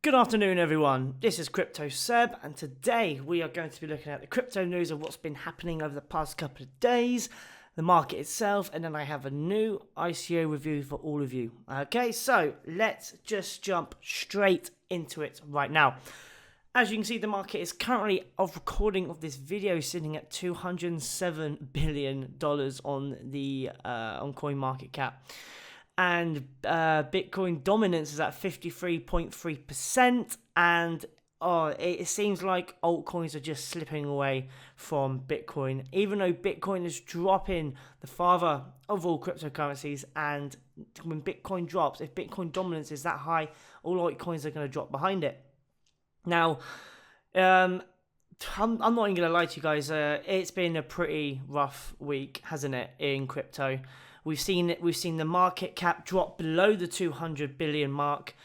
Good afternoon, everyone. This is Crypto Seb, and today we are going to be looking at the crypto news of what's been happening over the past couple of days, the market itself, and then I have a new ICO review for all of you. Okay, so let's just jump straight into it right now. As you can see, the market is currently, of recording of this video, sitting at $207 billion on the on CoinMarketCap. And Bitcoin dominance is at 53.3%, and it seems like altcoins are just slipping away from Bitcoin, even though Bitcoin is dropping, the father of all cryptocurrencies. And when Bitcoin drops, if Bitcoin dominance is that high, all altcoins are going to drop behind it. Now, I'm not even going to lie to you guys, it's been a pretty rough week, hasn't it, in crypto? We've seen the market cap drop below the 200 billion mark.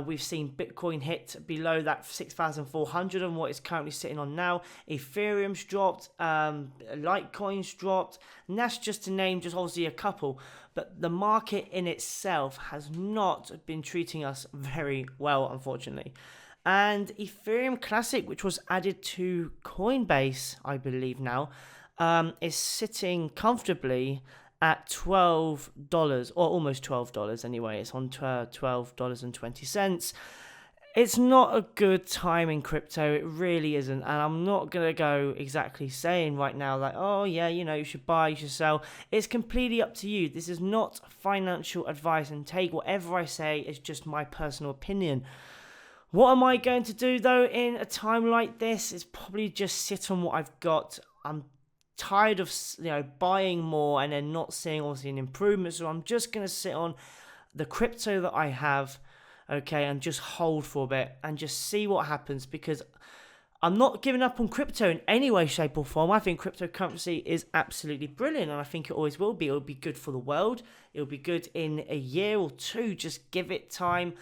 We've seen Bitcoin hit below that 6,400 and what it's currently sitting on now. Ethereum's dropped, Litecoin's dropped, and that's just to name just obviously a couple. But the market in itself has not been treating us very well, unfortunately. And Ethereum Classic, which was added to Coinbase, I believe now, is sitting comfortably at $12, or almost $12 anyway. It's on $12.20. It's not a good time in crypto. It really isn't. And I'm not going to go exactly saying right now like, oh yeah, you should buy, you should sell. It's completely up to you. This is not financial advice, and take whatever I say is just my personal opinion. What am I going to do though in a time like this? Is probably just sit on what I've got. I'm tired of buying more and then not seeing obviously an improvement, so I'm just going to sit on the crypto that I have, okay, and just hold for a bit and just see what happens, because I'm not giving up on crypto in any way, shape or form. I think cryptocurrency is absolutely brilliant, and I think it always will be. It'll be good for the world. It'll be good in a year or two. Just give it time.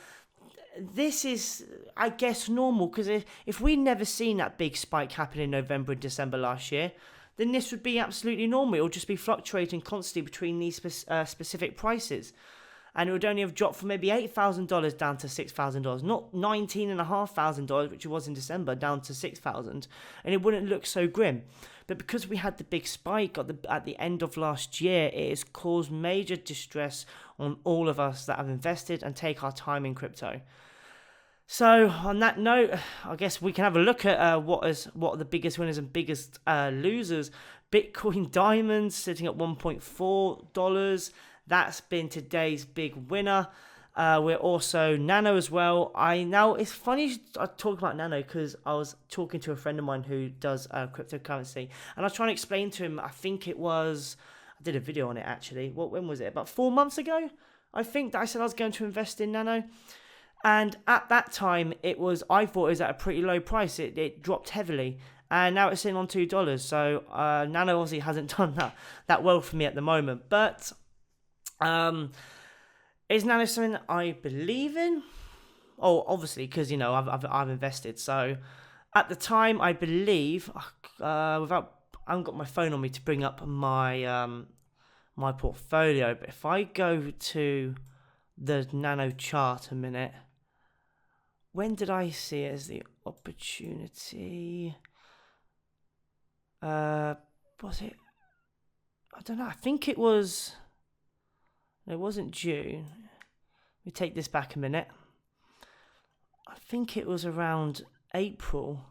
This is, I guess, normal, because if we'd never seen that big spike happen in November and December last year, then this would be absolutely normal. It would just be fluctuating constantly between these specific prices. And it would only have dropped from maybe $8,000 down to $6,000, not $19,500, which it was in December, down to $6,000. And it wouldn't look so grim. But because we had the big spike at the end of last year, it has caused major distress on all of us that have invested and take our time in crypto. So on that note, I guess we can have a look at what are the biggest winners and biggest losers. Bitcoin Diamonds sitting at $1.4. That's been today's big winner. We're also Nano as well. It's funny I talk about Nano, because I was talking to a friend of mine who does cryptocurrency, and I was trying to explain to him. I did a video on it actually. When was it? About 4 months ago, I think, that I said I was going to invest in Nano. And at that time, I thought it was at a pretty low price. It dropped heavily, and now it's sitting on $2. So Nano obviously hasn't done that well for me at the moment. But is Nano something I believe in? Oh, obviously, because I've invested. So at the time, I believe, I haven't got my phone on me to bring up my my portfolio. But if I go to the Nano chart a minute. When did I see it as the opportunity? Was it? I don't know. I think it was. It wasn't June. Let me take this back a minute. I think it was around April,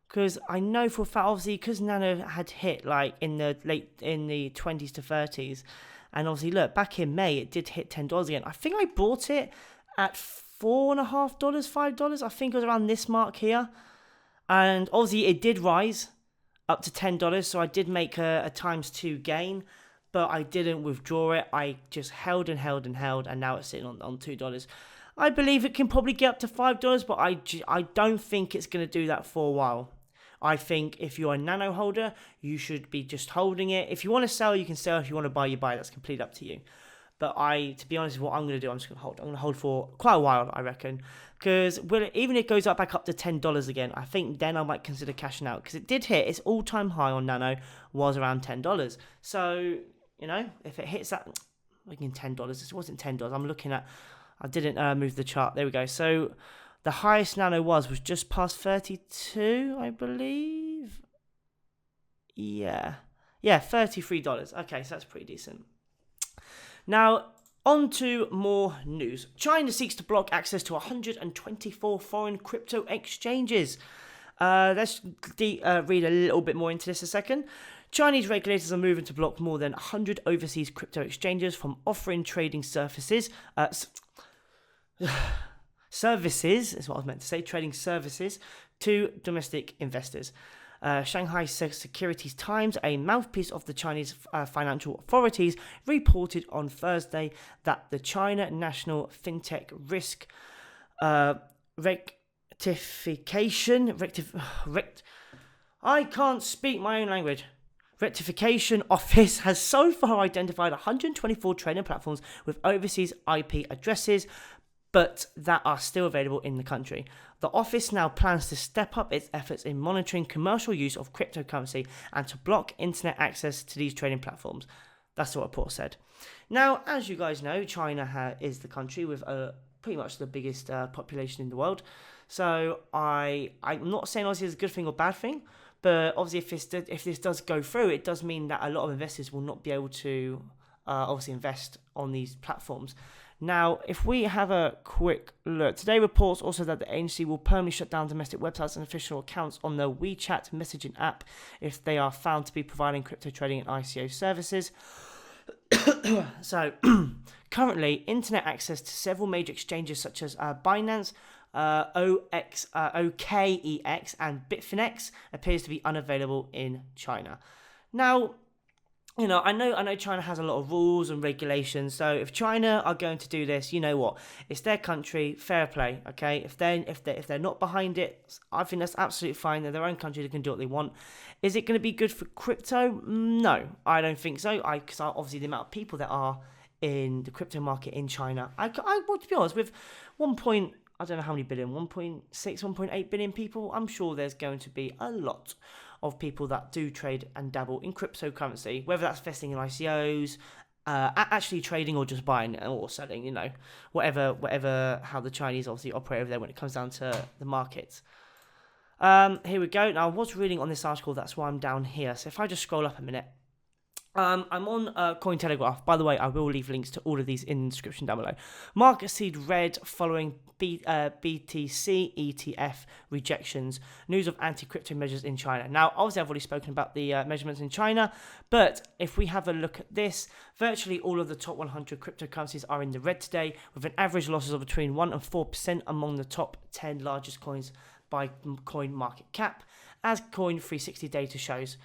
because I know for a fact, obviously, because Nano had hit like in the 20s to 30s, and obviously look, back in May it did hit $10 again. I think I bought it at $4.50, $5. I think it was around this mark here, and obviously it did rise up to $10, so I did make a ×2 gain, but I didn't withdraw it. I just held and held and held, and now it's sitting on $2. I believe it can probably get up to $5, but I don't think it's going to do that for a while. I think if you're a Nano holder, you should be just holding it. If you want to sell, you can sell. If you want to buy, you buy. That's completely up to you. But to be honest, what I'm going to do, I'm just going to hold. I'm going to hold for quite a while, I reckon. Because even if it goes back up to $10 again, I think then I might consider cashing out. Because it did hit its all-time high on Nano was around $10. So, if it hits that, $10, it wasn't $10. I'm looking at, I didn't move the chart. There we go. So The highest Nano was just past 32, I believe. Yeah, $33. Okay, so that's pretty decent. Now, on to more news. China seeks to block access to 124 foreign crypto exchanges. Let's read a little bit more into this a second. Chinese regulators are moving to block more than 100 overseas crypto exchanges from offering trading services. Services is what I was meant to say. Trading services to domestic investors. Shanghai Securities Times, a mouthpiece of the Chinese financial authorities, reported on Thursday that the China National FinTech Risk I can't speak my own language. Rectification Office has so far identified 124 trading platforms with overseas IP addresses, but that are still available in the country. The office now plans to step up its efforts in monitoring commercial use of cryptocurrency and to block internet access to these trading platforms. That's what the report said. Now, as you guys know, China is the country with pretty much the biggest population in the world. So I'm not saying obviously it's a good thing or bad thing, but obviously if this does go through, it does mean that a lot of investors will not be able to obviously invest on these platforms. Now, if we have a quick look, today reports also that the agency will permanently shut down domestic websites and official accounts on their WeChat messaging app if they are found to be providing crypto trading and ICO services. So, currently, internet access to several major exchanges such as Binance, OKEX, and Bitfinex appears to be unavailable in China. Now, you know, I know China has a lot of rules and regulations. So if China are going to do this, you know what? It's their country, fair play, okay? If they're not behind it, I think that's absolutely fine. They're their own country, they can do what they want. Is it going to be good for crypto? No, I don't think so. Because obviously the amount of people that are in the crypto market in China, I want to be honest, with I don't know how many billion, 1.6, 1.8 billion people, I'm sure there's going to be a lot of people that do trade and dabble in cryptocurrency, whether that's investing in ICOs, actually trading or just buying or selling, you know, whatever how the Chinese obviously operate over there when it comes down to the markets. Here we go. Now, I was reading on this article, that's why I'm down here. So if I just scroll up a minute. I'm on Cointelegraph. By the way, I will leave links to all of these in the description down below. Market seed red following BTC ETF rejections. News of anti-crypto measures in China. Now, obviously, I've already spoken about the measurements in China, but if we have a look at this, virtually all of the top 100 cryptocurrencies are in the red today, with an average losses of between 1% and 4% among the top 10 largest coins by coin market cap, as Coin360 data shows.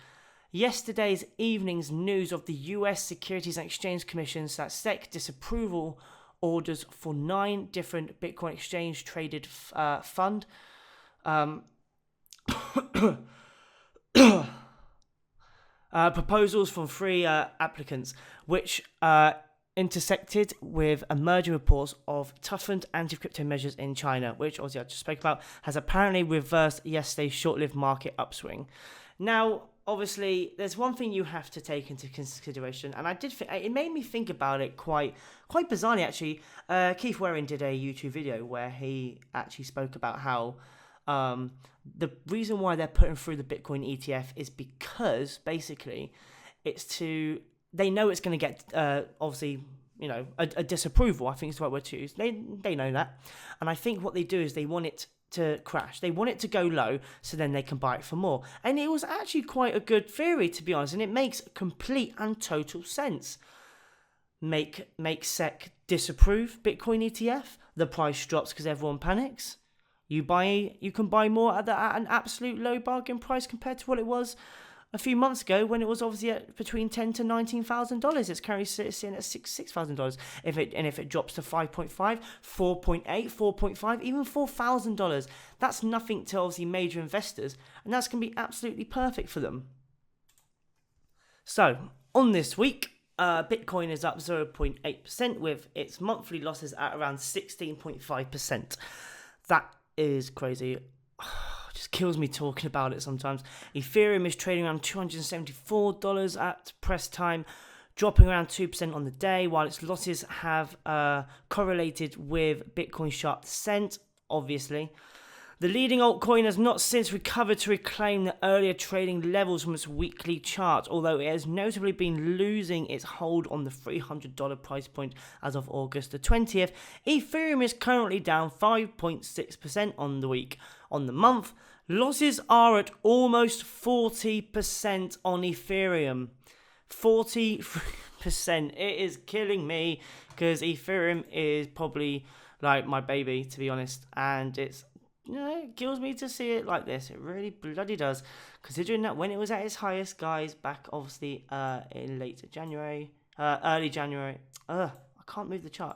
Yesterday's evening's news of the US Securities and Exchange Commission's that SEC disapproval orders for 9 different Bitcoin exchange traded fund proposals from 3 applicants, which intersected with emerging reports of toughened anti-crypto measures in China, which obviously I just spoke about, has apparently reversed yesterday's short-lived market upswing. Now, obviously, there's one thing you have to take into consideration, and it made me think about it quite bizarrely, actually. Keith Waring did a YouTube video where he actually spoke about how the reason why they're putting through the Bitcoin ETF is because, basically, they know it's going to get, obviously, you know, a disapproval, I think is the right word to use. They know that, and I think what they do is they want it to crash. They want it to go low so then they can buy it for more. And it was actually quite a good theory, to be honest, and it makes complete and total sense. Make SEC disapprove Bitcoin ETF, the price drops because everyone panics. You can buy more at an absolute low bargain price compared to what it was a few months ago when it was obviously at between $10,000 to $19,000. It's currently sitting at $6,000. If it drops to 5.5, 4.8, 4.5, even $4,000, that's nothing to obviously major investors, and that's going to be absolutely perfect for them. So on this week, Bitcoin is up 0.8% with its monthly losses at around 16.5%. That is crazy. Just kills me talking about it sometimes. Ethereum is trading around $274 at press time, dropping around 2% on the day, while its losses have correlated with Bitcoin's sharp descent. obviously. The leading altcoin has not since recovered to reclaim the earlier trading levels from its weekly chart, although it has notably been losing its hold on the $300 price point as of August the 20th. Ethereum is currently down 5.6% on the week. On the month, losses are at almost 40% on Ethereum. 40%. It is killing me because Ethereum is probably like my baby, to be honest, and it's it kills me to see it like this. It really bloody does. Considering that when it was at its highest, guys, back obviously in late January, early January. I can't move the chart.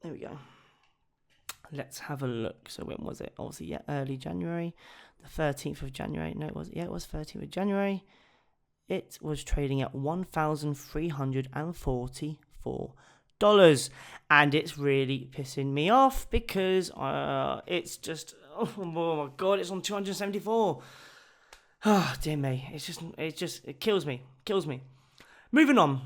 There we go. Let's have a look. So when was it? Obviously, yeah, early January, the 13th of January. No, it was 13th of January. It was trading at $1,344. And it's really pissing me off because it's just, oh my god, it's on 274. Oh dear me, it kills me. Moving on.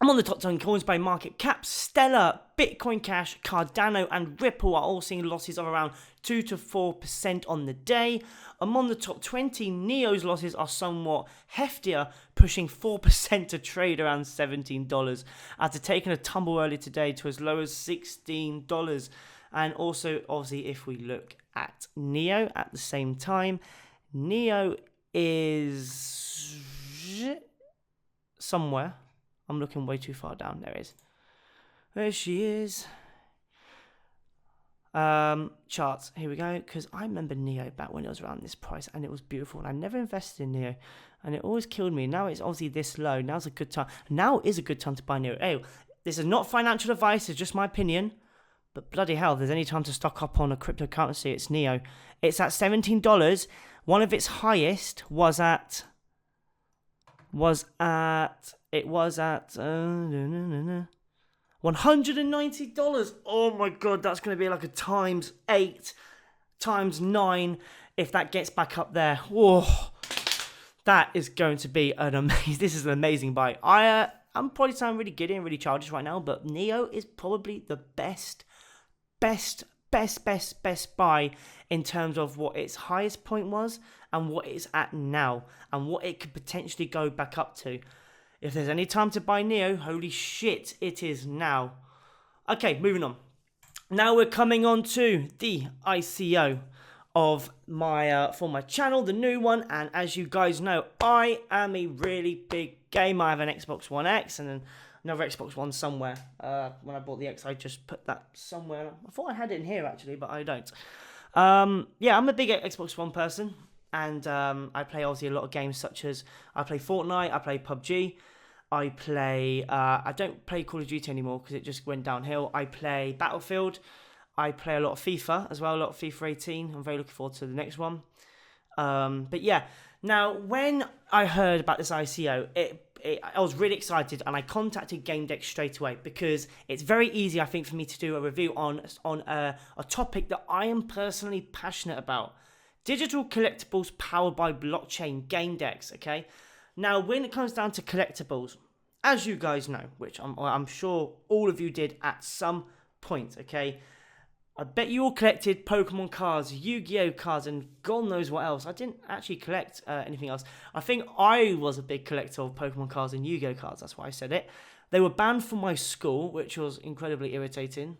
I'm on the top 10 coins by market cap. Stellar, Bitcoin Cash, Cardano, and Ripple are all seeing losses of around 2 to 4% on the day. Among the top 20, Neo's losses are somewhat heftier, pushing 4% to trade around $17, after taking a tumble earlier today to as low as $16. And also, obviously, if we look at Neo at the same time, Neo is somewhere. I'm looking way too far down. There it is. There she is. Charts. Here we go. Because I remember Neo back when it was around this price, and it was beautiful. And I never invested in Neo, and it always killed me. Now it's obviously this low. Now's a good time. Now is a good time to buy Neo. Hey, this is not financial advice. It's just my opinion. But bloody hell, if there's any time to stock up on a cryptocurrency, it's Neo. It's at $17. One of its highest was at $190. Oh my god, that's going to be like a times 8, times 9 if that gets back up there. Whoa, that is going to be an amazing. This is an amazing buy. I'm probably sounding really giddy and really childish right now, but Neo is probably the best buy in terms of what its highest point was and what it's at now and what it could potentially go back up to. If there's any time to buy Neo, holy shit, it is now. Okay, moving on. Now we're coming on to the ICO of my for my channel, the new one. And as you guys know, I am a really big gamer. I have an Xbox One X and another Xbox One somewhere. When I bought the X, I just put that somewhere. I thought I had it in here actually, but I don't. Yeah, I'm a big Xbox One person. And I play obviously a lot of games such as I play Fortnite, I play PUBG, I don't play Call of Duty anymore because it just went downhill. I play Battlefield, I play a lot of FIFA as well, a lot of FIFA 18. I'm very looking forward to the next one. But yeah, now when I heard about this ICO, I was really excited and I contacted Gamedex straight away because it's very easy, I think, for me to do a review on a topic that I am personally passionate about. Digital collectibles powered by blockchain, Gamedex, okay? Now, when it comes down to collectibles, as you guys know, which I'm sure all of you did at some point, okay? I bet you all collected Pokemon cards, Yu-Gi-Oh cards, and God knows what else. I didn't actually collect anything else. I think I was a big collector of Pokemon cards and Yu-Gi-Oh cards. That's why I said it. They were banned from my school, which was incredibly irritating.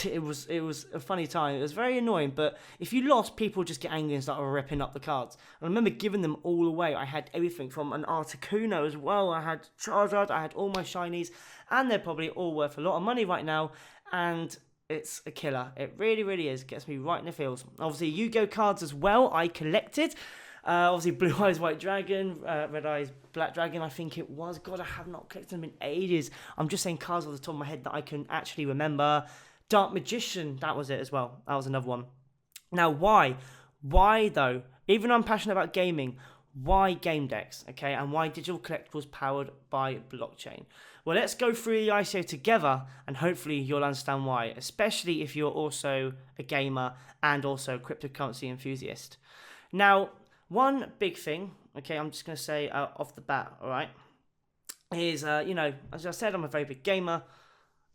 It was a funny time. It was very annoying, but if you lost, people just get angry and start ripping up the cards. And I remember giving them all away. I had everything from an Articuno as well. I had Charizard, I had all my shinies, and they're probably all worth a lot of money right now. And it's a killer. It really, really is. It gets me right in the feels. Obviously, Yu-Gi-Oh cards as well. I collected. Obviously, Blue Eyes White Dragon, Red Eyes Black Dragon, I think it was. God, I have not collected them in ages. I'm just saying cards off the top of my head that I can actually remember. Dark Magician, that was it as well. That was another one. Now, why? Why, though? Even though I'm passionate about gaming, why Gamedex, okay? And why digital collectibles powered by blockchain? Well, let's go through the ICO together, and hopefully you'll understand why, especially if you're also a gamer and also a cryptocurrency enthusiast. Now, one big thing, okay, I'm just going to say off the bat, all right, is, as I said, I'm a very big gamer.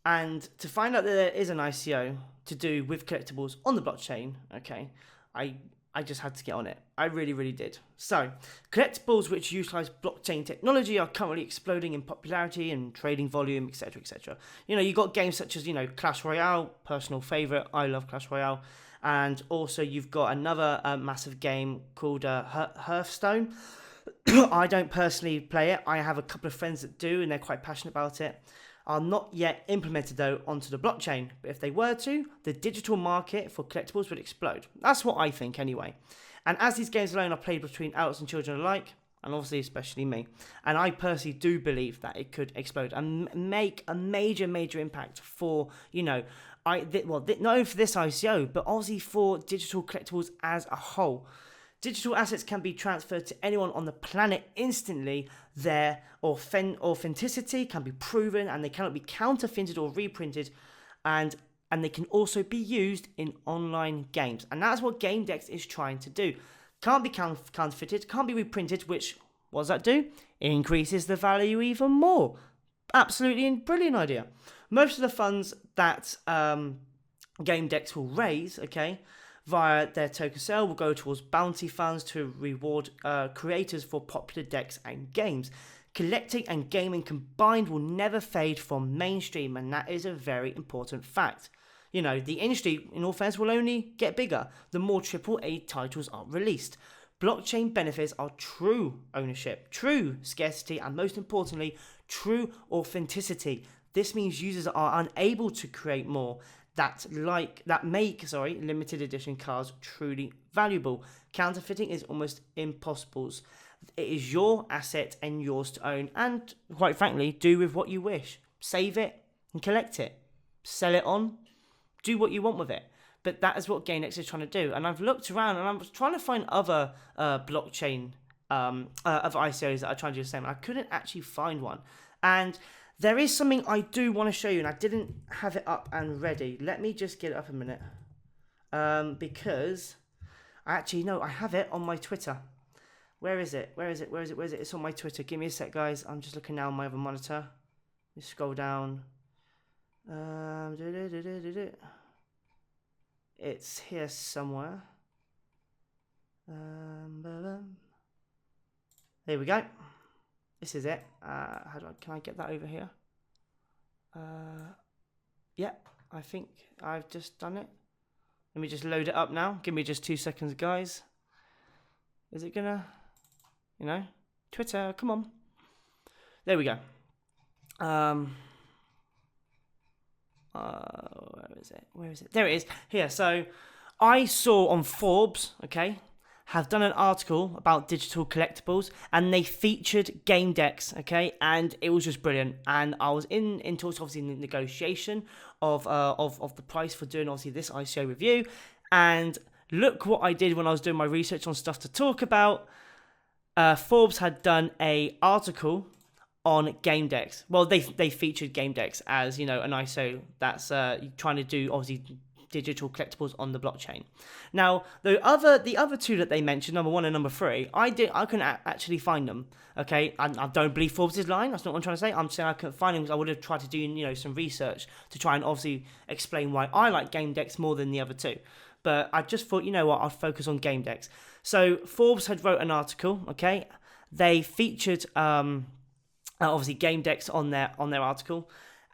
And to find out that there is an ICO to do with collectibles on the blockchain, okay, I just had to get on it. I really, really did. So, collectibles which utilize blockchain technology are currently exploding in popularity and trading volume, etc., etc. You know, you got games such as, you know, Clash Royale, personal favorite. I love Clash Royale. And also you've got another massive game called Hearthstone. I don't personally play it. I have a couple of friends that do, and they're quite passionate about it. Are not yet implemented though onto the blockchain, but if they were to, the digital market for collectibles would explode. That's what I think anyway. And as these games alone are played between adults and children alike, and obviously especially me, and I personally do believe that it could explode and make a major impact for, you know, not only for this ICO, but obviously for digital collectibles as a whole. Digital assets can be transferred to anyone on the planet instantly. Their authenticity can be proven, and they cannot be counterfeited or reprinted, and they can also be used in online games. And that's what Gamedex is trying to do. Can't be counterfeited, can't be reprinted, which, what does that do? It increases the value even more. Absolutely brilliant idea. Most of the funds that Gamedex will raise, okay, via their token sale will go towards bounty funds to reward creators for popular decks and games. Collecting and gaming combined will never fade from mainstream, and that is a very important fact. You know, the industry, in all fairness, will only get bigger the more AAA titles are released. Blockchain benefits are true ownership, true scarcity, and most importantly, true authenticity. This means users are unable to create more that make limited edition cards truly valuable. Counterfeiting is almost impossible. It is your asset and yours to own, and quite frankly, do with what you wish. Save it and collect it. Sell it on. Do what you want with it. But that is what Gamedex is trying to do. And I've looked around and I'm trying to find other blockchain, other ICOs that are trying to do the same. I couldn't actually find one. And there is something I do want to show you, and I didn't have it up and ready. Let me just get it up a minute. Because I have it on my Twitter. Where is it? It's on my Twitter. Give me a sec, guys. I'm just looking now on my other monitor. Just scroll down. It's here somewhere. There we go. This is it. Can I get that over here? Yeah, I think I've just done it. Let me just load it up now. Give me just 2 seconds, guys. Is it gonna, Twitter, come on. There we go. Where is it? There it is. Here. So I saw on Forbes, okay, have done an article about digital collectibles, and they featured Gamedex, okay, and it was just brilliant. And I was in talks, obviously, in the negotiation of the price for doing obviously this ICO review. And look what I did when I was doing my research on stuff to talk about. Forbes had done a article on Gamedex. Well, they featured Gamedex as, an ICO that's trying to do obviously digital collectibles on the blockchain. Now, the other two that they mentioned, number 1 and number 3, I couldn't actually find them. Okay, I don't believe Forbes is lying. That's not what I'm trying to say. I'm saying I couldn't find them because I would have tried to do some research to try and obviously explain why I like Gamedex more than the other two. But I just thought, I'll focus on Gamedex. So Forbes had wrote an article. Okay, they featured obviously Gamedex on their article.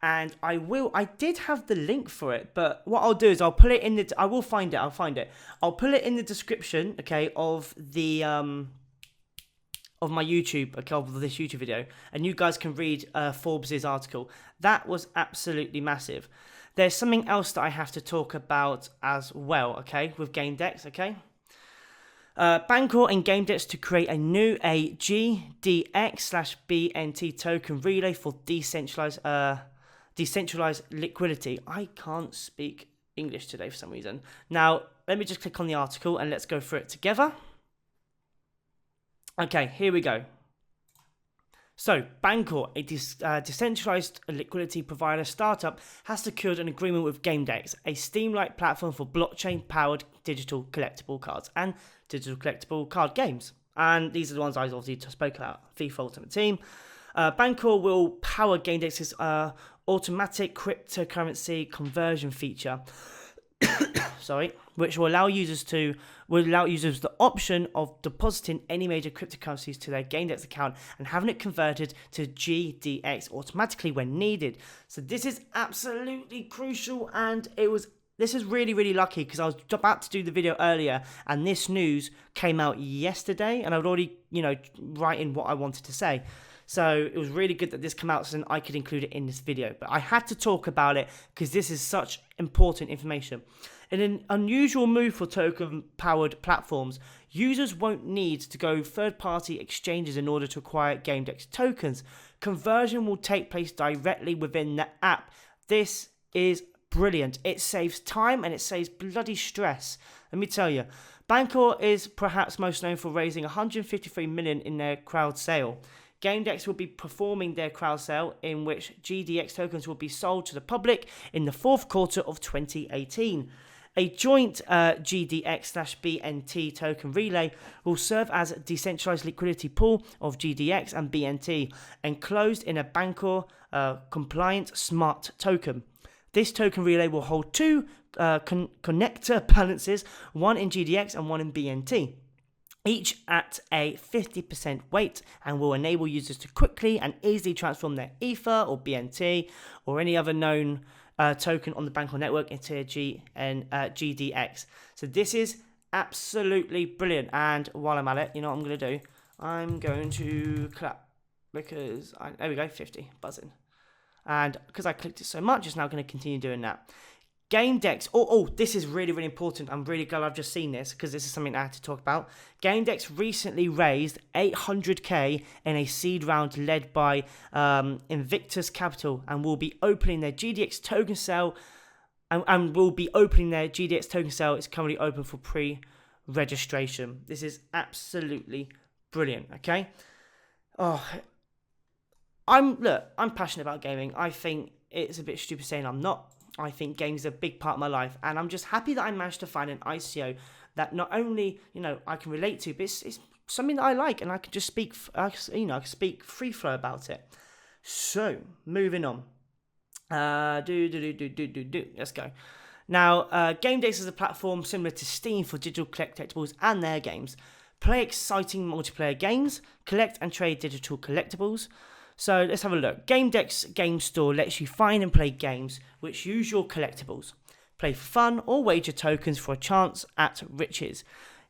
And I did have the link for it, but what I'll do is I'll put it in the, I will find it, I'll find it. I'll put it in the description, okay, of the, of my YouTube, okay, of this YouTube video, and you guys can read Forbes' article. That was absolutely massive. There's something else that I have to talk about as well, okay, with Gamedex, okay. Bancor and Gamedex to create a new GDX/BNT token relay for decentralized liquidity. I can't speak English today for some reason. Now, let me just click on the article and let's go through it together. Okay, here we go. So, Bancor, a decentralized liquidity provider startup, has secured an agreement with Gamedex, a Steam-like platform for blockchain-powered digital collectible cards and digital collectible card games. And these are the ones I obviously spoke about, FIFA Ultimate Team. Bancor will power Gamedex's automatic cryptocurrency conversion feature. Sorry, which will allow users the option of depositing any major cryptocurrencies to their Gamedex account and having it converted to GDX automatically when needed. So this is absolutely crucial, and this is really, really lucky because I was about to do the video earlier and this news came out yesterday and I'd already, writing what I wanted to say. So it was really good that this came out so then I could include it in this video. But I had to talk about it because this is such important information. In an unusual move for token-powered platforms, users won't need to go third-party exchanges in order to acquire Gamedex tokens. Conversion will take place directly within the app. This is brilliant. It saves time and it saves bloody stress. Let me tell you, Bancor is perhaps most known for raising 153 million in their crowd sale. Gamedex will be performing their crowd sale in which GDX tokens will be sold to the public in the fourth quarter of 2018. A joint GDX/BNT token relay will serve as a decentralized liquidity pool of GDX and BNT, enclosed in a Bancor compliant smart token. This token relay will hold two connector balances, one in GDX and one in BNT, each at a 50% weight, and will enable users to quickly and easily transform their Ether or BNT or any other known token on the Bancor network into GDX. So this is absolutely brilliant. And while I'm at it, you know what I'm going to do? I'm going to clap because there we go, 50 buzzing. And because I clicked it so much, it's now going to continue doing that. Gamedex, this is really, really important. I'm really glad I've just seen this because this is something I had to talk about. Gamedex recently raised 800k in a seed round led by Invictus Capital and will be opening their GDX token sale. It's currently open for pre-registration. This is absolutely brilliant, okay? I'm passionate about gaming. I think it's a bit stupid saying I'm not. I think games are a big part of my life, and I'm just happy that I managed to find an ICO that not only I can relate to, but it's something that I like, and I can just speak I can speak free flow about it. So moving on, let's go. Now, Gamedex is a platform similar to Steam for digital collectibles and their games. Play exciting multiplayer games, collect and trade digital collectibles. So let's have a look. Gamedex Game Store lets you find and play games which use your collectibles. Play for fun or wager tokens for a chance at riches.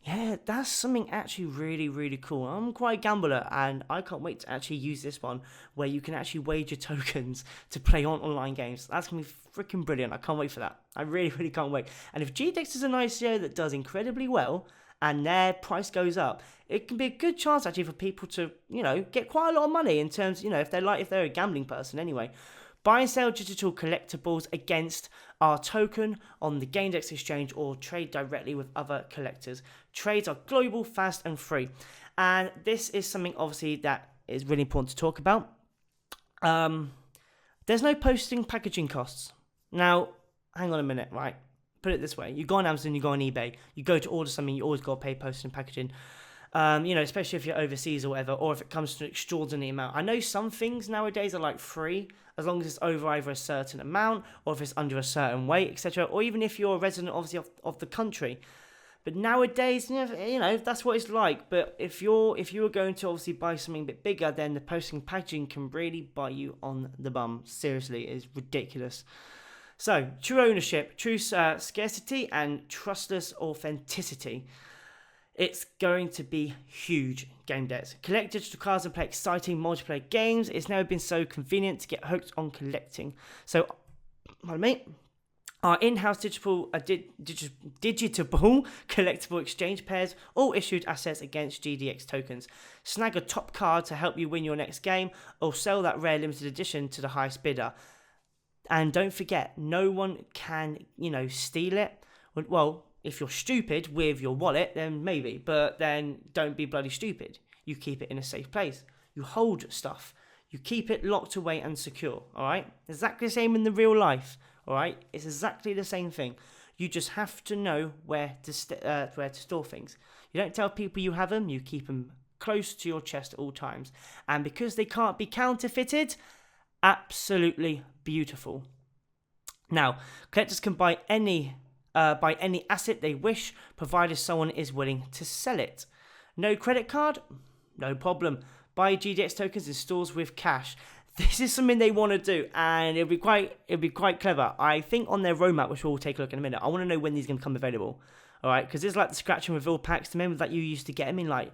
Yeah, that's something actually really, really cool. I'm quite a gambler and I can't wait to actually use this one where you can actually wager tokens to play on online games. That's going to be freaking brilliant. I can't wait for that. I really, really can't wait. And if GDX is an ICO that does incredibly well and their price goes up, it can be a good chance actually for people to, get quite a lot of money in terms, if they're a gambling person anyway. Buy and sell digital collectibles against our token on the Gamedex exchange or trade directly with other collectors. Trades are global, fast and free. And this is something obviously that is really important to talk about. There's no posting packaging costs. Now, hang on a minute, right? Put it this way. You go on Amazon, you go on eBay, you go to order something, you always got to pay postage and packaging. Especially if you're overseas or whatever, or if it comes to an extraordinary amount. I know some things nowadays are like free, as long as it's over either a certain amount, or if it's under a certain weight, etc. Or even if you're a resident, obviously, of the country. But nowadays, that's what it's like. But if you were going to obviously buy something a bit bigger, then the posting and packaging can really bite you on the bum. Seriously, it's ridiculous. So, true ownership, true scarcity, and trustless authenticity. It's going to be huge, Gamedex. Collect digital cards and play exciting multiplayer games. It's never been so convenient to get hooked on collecting. So, our in-house digital collectible exchange pairs all issued assets against GDX tokens. Snag a top card to help you win your next game, or sell that rare limited edition to the highest bidder. And don't forget, no one can, steal it. Well, if you're stupid with your wallet, then maybe. But then don't be bloody stupid. You keep it in a safe place. You hold stuff. You keep it locked away and secure. All right? Exactly the same in the real life. All right? It's exactly the same thing. You just have to know where to store things. You don't tell people you have them. You keep them close to your chest at all times. And because they can't be counterfeited, Absolutely beautiful. Now, collectors can buy any asset they wish, provided someone is willing to sell it. No credit card? No problem. Buy GDX tokens in stores with cash. This is something they want to do, and it'll be quite clever. I think on their roadmap, which we'll take a look in a minute, I want to know when these are going to become available. All right, because it's like the scratch and reveal packs. Remember that you used to get them in like,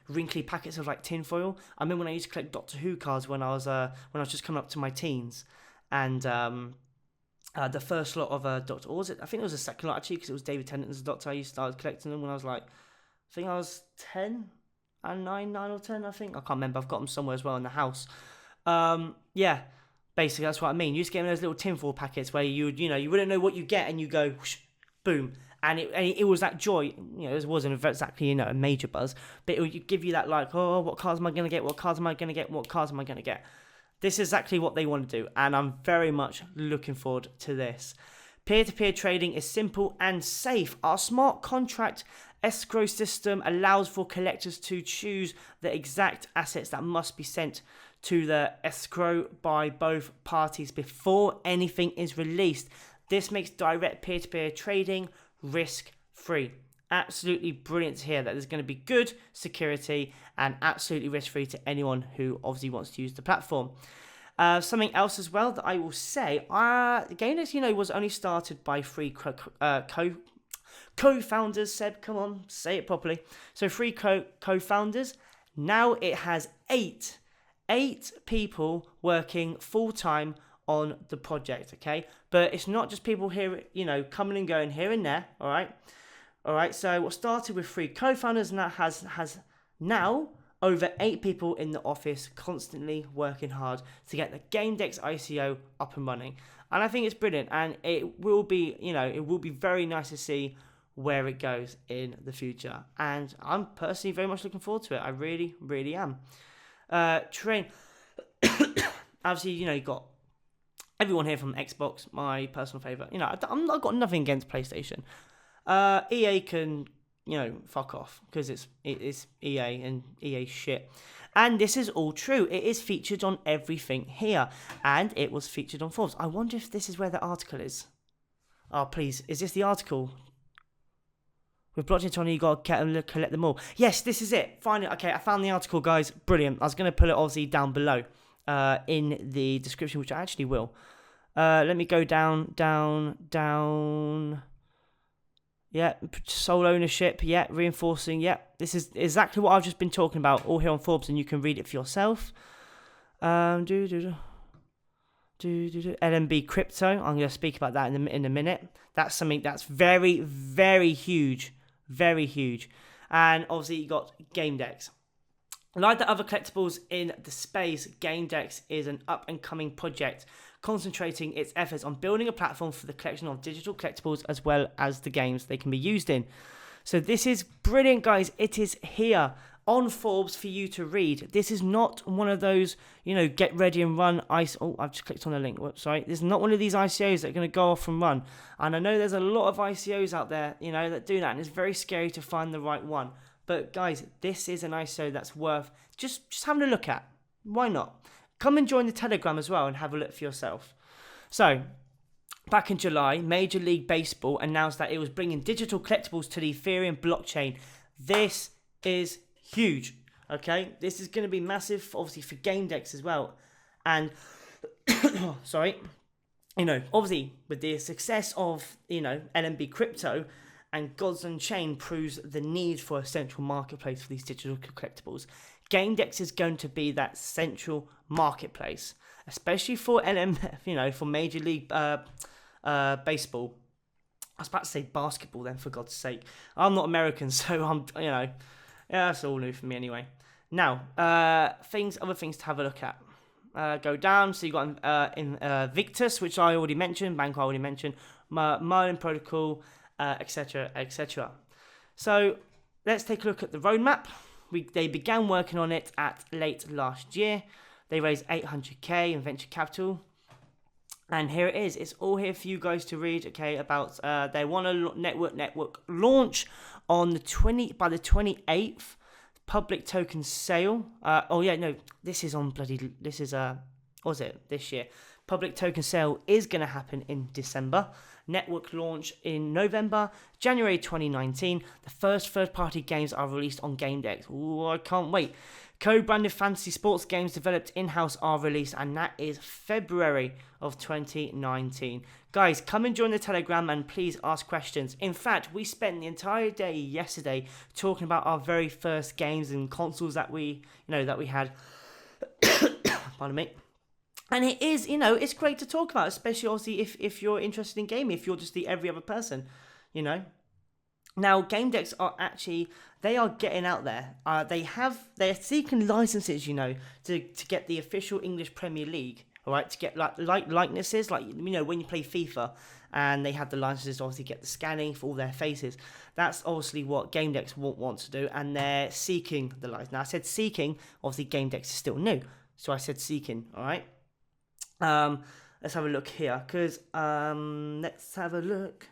wrinkly packets of like tinfoil. I remember when I used to collect Doctor Who cards when I was just coming up to my teens, and the first lot of Doctor, or was it? I think it was the second lot actually, because it was David Tennant's Doctor. I started collecting them when I was like, I think I was 10 and 9 or 10. I think I can't remember. I've got them somewhere as well in the house. Yeah, basically that's what I mean. You just get those little tinfoil packets where you wouldn't know what you get, and you go whoosh, boom, and it was that joy. It wasn't exactly a major buzz, but it would give you that like, oh, what cards am I gonna get? What cards am I gonna get? What cards am I gonna get? This is exactly what they want to do, and I'm very much looking forward to this. Peer-to-peer trading is simple and safe. Our smart contract escrow system allows for collectors to choose the exact assets that must be sent to the escrow by both parties before anything is released. This makes direct peer-to-peer trading risk-free. Absolutely brilliant to hear that there's going to be good security and absolutely risk-free to anyone who obviously wants to use the platform. Something else as well that I will say, Gamedex, was only started by three co-founders. Seb, come on, say it properly. So 3 co-founders. Now it has 8 people working full-time on the project, okay? But it's not just people here, coming and going here and there, all right? So what started with 3 co-founders now has now over 8 people in the office constantly working hard to get the Gamedex ICO up and running. And I think it's brilliant, and it will be very nice to see where it goes in the future. And I'm personally very much looking forward to it. I really, really am. Train. Obviously, you got everyone here from Xbox, my personal favourite. I've got nothing against PlayStation. EA can, fuck off, because it is EA and EA shit. And this is all true. It is featured on everything here, and it was featured on Forbes. I wonder if this is where the article is. Oh, please, is this the article? With BlockChain, Tony, you got to collect them all. Yes, this is it. Finally, okay, I found the article, guys. Brilliant. I was going to put it obviously down below in the description, which I actually will. Let me go down. Yeah, sole ownership. Yeah, reinforcing. Yeah, this is exactly what I've just been talking about, all here on Forbes, and you can read it for yourself. LNB crypto. I'm going to speak about that in a minute. That's something that's very, very huge. Very huge. And obviously you got Gamedex. Like the other collectibles in the space, Gamedex is an up-and-coming project concentrating its efforts on building a platform for the collection of digital collectibles as well as the games they can be used in. So this is brilliant, guys. It is here on Forbes for you to read. This is not one of those, get ready and run ICO. Oh, I've just clicked on a link. Whoops, sorry. This is not one of these ICOs that are going to go off and run. And I know there's a lot of ICOs out there, that do that. And it's very scary to find the right one. But guys, this is an ICO that's worth just having a look at. Why not? Come and join the Telegram as well and have a look for yourself. So, back in July, Major League Baseball announced that it was bringing digital collectibles to the Ethereum blockchain. This is huge, okay? This is going to be massive, obviously, for Gamedex as well. And, sorry, obviously, with the success of, LNB crypto, and Gods Unchained proves the need for a central marketplace for these digital collectibles. Gamedex is going to be that central marketplace, especially for for Major League Baseball. I was about to say basketball then, for God's sake. I'm not American, so I'm, that's all new for me anyway. Now, other things to have a look at. Go down, so you got Victus, which I already mentioned, Bank I already mentioned, Merlin Protocol, etc., etc. So let's take a look at the roadmap. They began working on it at late last year. They raised 800k in venture capital. And here it is. It's all here for you guys to read, okay, about they want a network launch on the 28th. Public token sale. This is was it this year? Public token sale is going to happen in December. Network launch in November. January 2019, the first third-party games are released on Gamedex. Ooh, I can't wait. Co-branded fantasy sports games developed in-house are released, and that is February of 2019. Guys, come and join the Telegram and please ask questions. In fact, we spent the entire day yesterday talking about our very first games and consoles that we had. Pardon me. And it is, it's great to talk about, especially obviously if you're interested in gaming, if you're just the every other person, Now, Gamedex they are getting out there. They're seeking licenses, to get the official English Premier League, all right, to get likenesses, when you play FIFA, and they have the licenses to obviously get the scanning for all their faces. That's obviously what Gamedex wants to do, and they're seeking the license. Now, I said seeking, obviously Gamedex is still new, so I said seeking, all right? Let's have a look here, because let's have a look.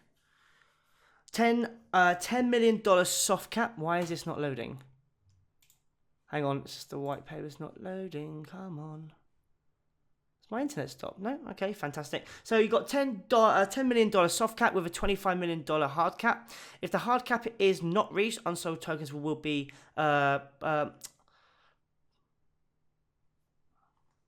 $10 million soft cap. Why is this not loading? Hang on, it's just the white paper's not loading. Come on. Is my internet stopped? No? Okay, fantastic. So you got $10 million soft cap with a $25 million hard cap. If the hard cap is not reached, unsold tokens will be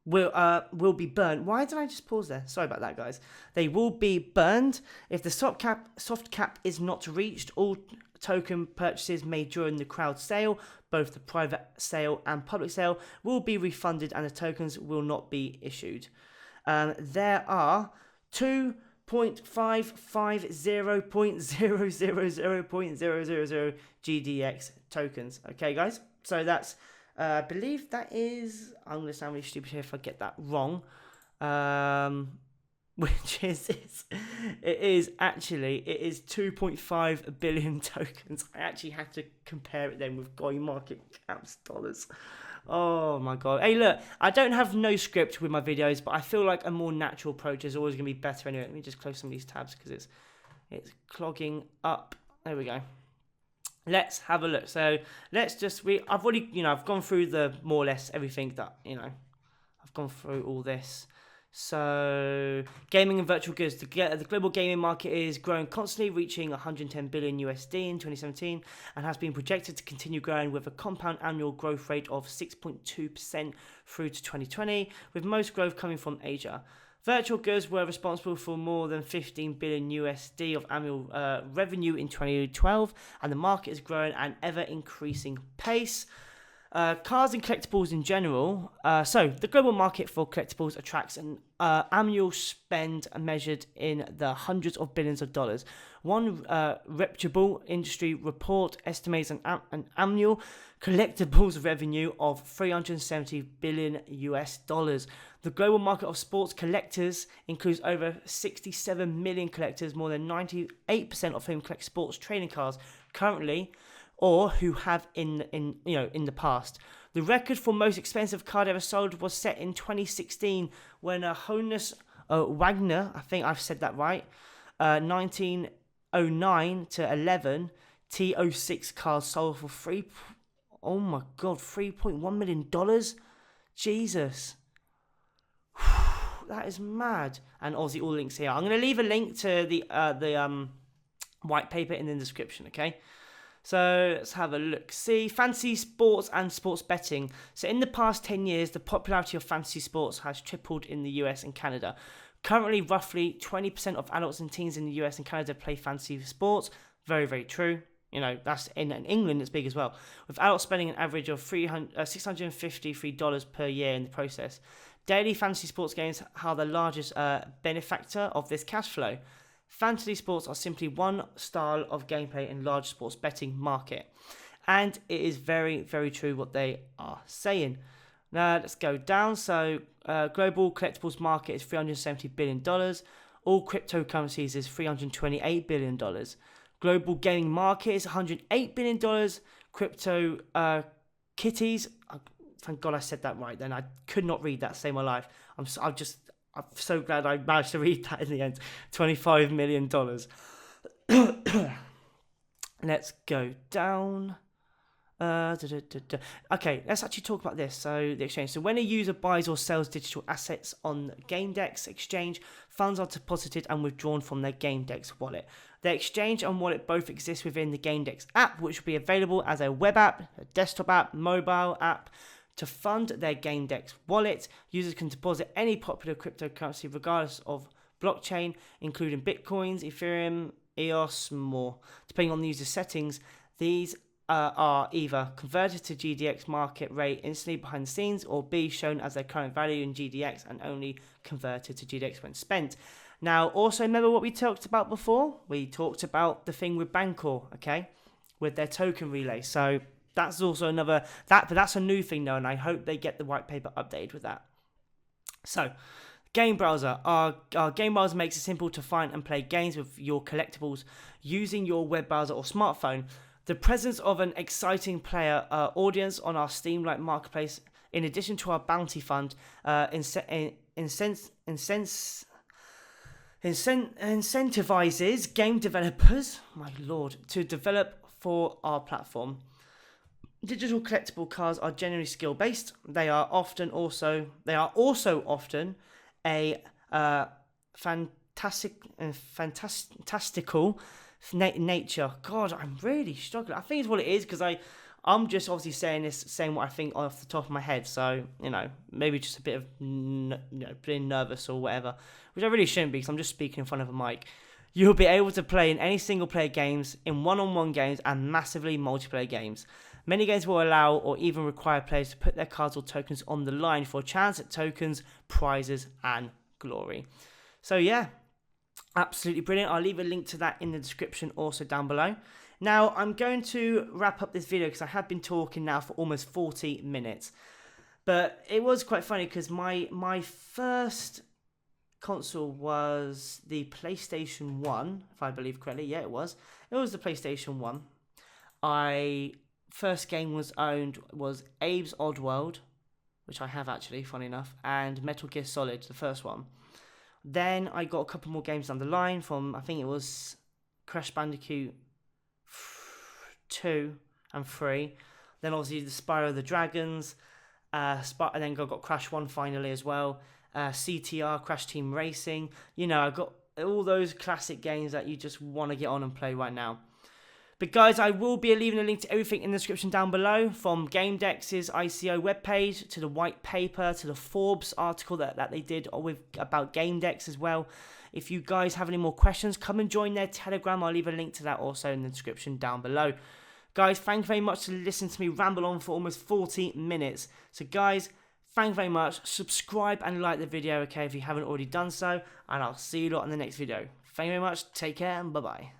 will be burned. Why did I just pause there? Sorry about that, guys. They will be burned if the soft cap is not reached. All token purchases made during the crowd sale, both the private sale and public sale, will be refunded and the tokens will not be issued. There are 2.550.000.000 GDX tokens. Okay, guys. So that's I believe that is, I'm going to sound really stupid here if I get that wrong, which is, it is 2.5 billion tokens. I actually had to compare it then with CoinMarketCap's dollars. Oh my god. Hey, look, I don't have no script with my videos, but I feel like a more natural approach is always going to be better anyway. Let me just close some of these tabs because it's clogging up. There we go. Let's have a look. So let's just I've already I've gone through the more or less everything that I've gone through all this. So gaming and virtual goods, the global gaming market is growing constantly, reaching 110 billion USD in 2017 and has been projected to continue growing with a compound annual growth rate of 6.2% through to 2020, with most growth coming from Asia. Virtual goods were responsible for more than 15 billion USD of annual revenue in 2012, and the market is growing at an ever-increasing pace. Cars and collectibles in general. So the global market for collectibles attracts an annual spend measured in the hundreds of billions of dollars. One reputable industry report estimates an annual collectibles revenue of 370 billion US dollars. The global market of sports collectors includes over 67 million collectors, more than 98% of whom collect sports trading cards currently, or who have in the past. The record for most expensive card ever sold was set in 2016 when Honus Wagner, I think I've said that right, 1909 to 11 T06 cards sold for $3.1 million. Jesus. That is mad. And obviously all links here. I'm going to leave a link to the white paper in the description, okay? So let's have a look. See, fantasy sports and sports betting. So in the past 10 years, the popularity of fantasy sports has tripled in the US and Canada. Currently, roughly 20% of adults and teens in the US and Canada play fantasy sports. Very, very true. That's in England, it's big as well. With adults spending an average of $653 per year in the process. Daily fantasy sports games are the largest benefactor of this cash flow. Fantasy sports are simply one style of gameplay in large sports betting market. And it is very, very true what they are saying. Now, let's go down. So, global collectibles market is $370 billion. All cryptocurrencies is $328 billion. Global gaming market is $108 billion. Crypto kitties, thank God I said that right then. I could not read that to save my life. I'm so glad I managed to read that in the end. $25 million. Let's go down. Okay, let's actually talk about this. So the exchange. So when a user buys or sells digital assets on Gamedex exchange, funds are deposited and withdrawn from their Gamedex wallet. The exchange and wallet both exist within the Gamedex app, which will be available as a web app, a desktop app, mobile app. To fund their Gamedex wallet, users can deposit any popular cryptocurrency regardless of blockchain, including Bitcoins, Ethereum, EOS, more. Depending on the user's settings, these are either converted to GDX market rate instantly behind the scenes, or B, shown as their current value in GDX and only converted to GDX when spent. Now, also remember what we talked about before? We talked about the thing with Bancor, okay, with their token relay. So that's also another, but that's a new thing though, and I hope they get the white paper updated with that. So, game browser. Our game browser makes it simple to find and play games with your collectibles using your web browser or smartphone. The presence of an exciting player audience on our Steam-like marketplace, in addition to our bounty fund, incentivizes game developers, my lord, to develop for our platform. Digital collectible cards are generally skill-based. They are also often a fantastical nature. God, I'm really struggling. I think it's what it is because I'm just obviously saying what I think off the top of my head. So, maybe just a bit of, being nervous or whatever, which I really shouldn't be because I'm just speaking in front of a mic. You'll be able to play in any single player games, in one-on-one games, and massively multiplayer games. Many games will allow or even require players to put their cards or tokens on the line for a chance at tokens, prizes, and glory. So yeah, absolutely brilliant. I'll leave a link to that in the description also down below. Now, I'm going to wrap up this video because I have been talking now for almost 40 minutes. But it was quite funny because my first console was the PlayStation 1, if I believe correctly. Yeah, it was. It was the PlayStation 1. First game was Abe's Oddworld, which I have actually, funny enough, and Metal Gear Solid, the first one. Then I got a couple more games down the line from, I think it was Crash Bandicoot 2 and 3. Then obviously the Spyro the Dragons, and then I got Crash 1 finally as well. CTR, Crash Team Racing. I got all those classic games that you just want to get on and play right now. But guys, I will be leaving a link to everything in the description down below, from Gamedex's ICO webpage to the white paper to the Forbes article that they did about Gamedex as well. If you guys have any more questions, come and join their Telegram. I'll leave a link to that also in the description down below. Guys, thank you very much for listening to me ramble on for almost 40 minutes. So guys, thank you very much. Subscribe and like the video, okay, if you haven't already done so. And I'll see you lot in the next video. Thank you very much. Take care and bye-bye.